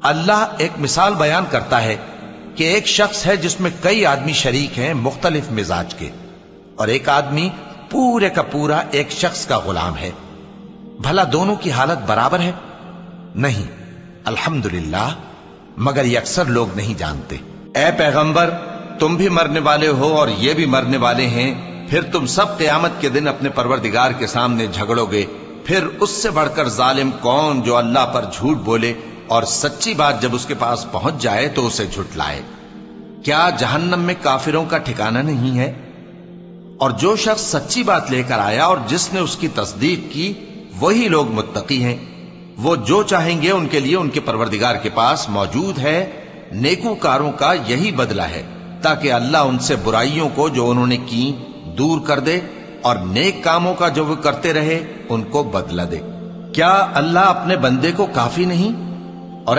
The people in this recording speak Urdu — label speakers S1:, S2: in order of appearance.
S1: اللہ ایک مثال بیان کرتا ہے کہ ایک شخص ہے جس میں کئی آدمی شریک ہیں مختلف مزاج کے، اور ایک آدمی پورے کا پورا ایک شخص کا غلام ہے۔ بھلا دونوں کی حالت برابر ہے؟ نہیں، الحمدللہ، مگر یہ اکثر لوگ نہیں جانتے۔ اے پیغمبر، تم بھی مرنے والے ہو اور یہ بھی مرنے والے ہیں، پھر تم سب قیامت کے دن اپنے پروردگار کے سامنے جھگڑو گے، پھر اس سے بڑھ کر ظالم کون جو اللہ پر جھوٹ بولے اور سچی بات جب اس کے پاس پہنچ جائے تو اسے جھٹلائے۔ کیا جہنم میں کافروں کا ٹھکانہ نہیں ہے؟ اور جو شخص سچی بات لے کر آیا اور جس نے اس کی تصدیق کی، وہی لوگ متقی ہیں۔ وہ جو چاہیں گے ان کے لیے ان کے پروردگار کے پاس موجود ہے۔ نیکوکاروں کا یہی بدلہ ہے، تاکہ اللہ ان سے برائیوں کو جو انہوں نے کی دور کر دے، اور نیک کاموں کا جو وہ کرتے رہے ان کو بدلہ دے۔ کیا اللہ اپنے بندے کو کافی نہیں